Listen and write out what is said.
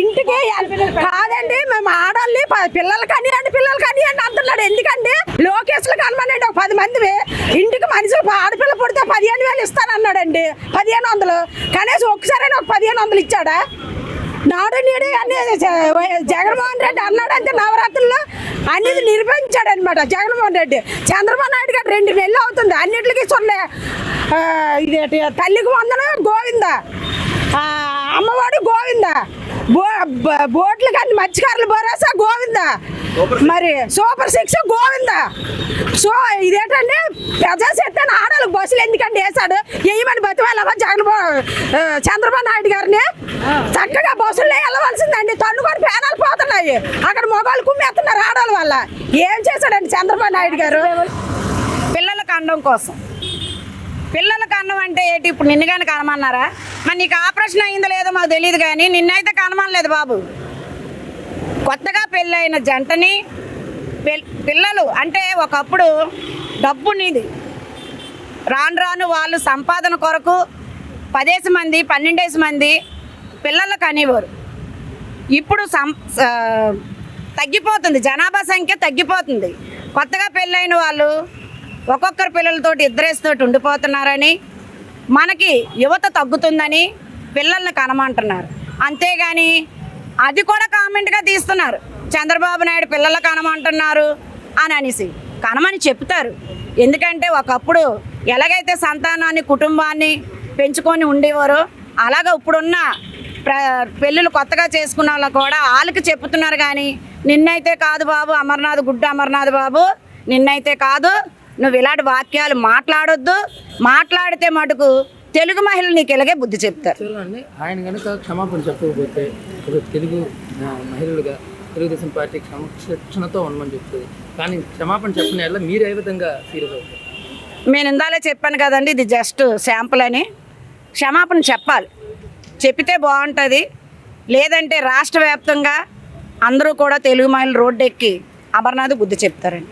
ఇంటికి కాదండి, మేము ఆడాలి పిల్లలు కానివ్వండి అంటున్నాడు. ఎందుకండి లోకేష్లు కనమనండి ఒక 10 మంది ఇంటికి మనుషులు ఆడపిల్ల పుడితే 15,000 ఇస్తానన్నాడండి. 1500 కనీసం ఒక్కసారైనా ఒక 1500 ఇచ్చాడా? నాడు నేడు అన్ని జగన్మోహన్ రెడ్డి అన్నాడంటే నవరాత్రుల్లో అన్నిది నిర్వహించాడు అనమాట జగన్మోహన్ రెడ్డి. చంద్రబాబు నాయుడు గారు 2 నెలలు అవుతుంది అన్నిటికీ ఇదేంటి తల్లికి వందనం గోవింద, అమ్మవాడు గోవింద, బోట్లకి అన్ని మత్స్యకారులు భరోసా గోవింద, మరి సూపర్ 6 గోవింద. సో ఇదేంటండి ప్రజాశక్తి ఆడలకు బస్సులు ఎందుకండి వేశాడు? వేయమని బతివాళ్ళమా చంద్రబాబు నాయుడు గారిని? చక్కగా బస్సుల్లో వెళ్ళవలసిందండి. తన్నుకొని పేనాలు పోతున్నాయి, అక్కడ మొగాళ్ళు కుమ్మేస్తున్నారు ఆడవాళ్ళ వల్ల. ఏం చేశాడండి చంద్రబాబు నాయుడు గారు? పిల్లలకు అండం కోసం. పిల్లలకు అన్నం అంటే ఏంటి? ఇప్పుడు నిన్ను కానీ కనమన్నారా? మరి నీకు ఆపరేషన్ అయిందో లేదో మాకు తెలియదు, కానీ నిన్నైతే కనమనలేదు బాబు. కొత్తగా పెళ్ళైన జంటని పిల్లలు అంటే ఒకప్పుడు డబ్బు నీది, రాను రాను వాళ్ళు సంపాదన కొరకు 10 మంది 12 మంది పిల్లలు కనేవారు. ఇప్పుడు తగ్గిపోతుంది, జనాభా సంఖ్య తగ్గిపోతుంది. కొత్తగా పెళ్ళైన వాళ్ళు ఒక్కొక్కరు పిల్లలతోటి 2 ఉండిపోతున్నారని, మనకి యువత తగ్గుతుందని పిల్లల్ని కనమంటున్నారు. అంతేగాని అది కూడా కామెంట్గా తీస్తున్నారు. చంద్రబాబు నాయుడు పిల్లలు కనమంటున్నారు అని అనేసి కనమని చెప్తారు. ఎందుకంటే ఒకప్పుడు ఎలాగైతే సంతానాన్ని కుటుంబాన్ని పెంచుకొని ఉండేవారో అలాగ ఇప్పుడున్న పెళ్ళిళ్ళు కొత్తగా చేసుకున్న వాళ్ళు కూడా వాళ్ళకి చెప్తున్నారు. కానీ నిన్నైతే కాదు బాబు, అమర్నాథ్ గుడ్డ అమర్నాథ్ బాబు, నిన్నైతే కాదు, నువ్వు ఇలాంటి వాక్యాలు మాట్లాడొద్దు. మాట్లాడితే మటుకు తెలుగు మహిళలు నీకు ఇలాగే బుద్ధి చెప్తారు. చూడండి, ఆయన కనుక క్షమాపణ చెప్పకపోతే ఒక తెలుగు మహిళలుగా తెలుగుదేశం పార్టీ క్రమశిక్షణతో ఉండమని చెప్తుంది. కానీ క్షమాపణ చెప్పిన వల్ల మీరు ఏ విధంగా సీరియస్ అవుతారు? నేను ఇందాలే చెప్పాను కదండి, ఇది జస్ట్ శాంపుల్ అని. క్షమాపణ చెప్పాలి, చెప్పితే బాగుంటుంది. లేదంటే రాష్ట్ర వ్యాప్తంగా అందరూ కూడా తెలుగు మహిళలు రోడ్డెక్కి అమర్నాథ్ బుద్ధి చెప్తారండి.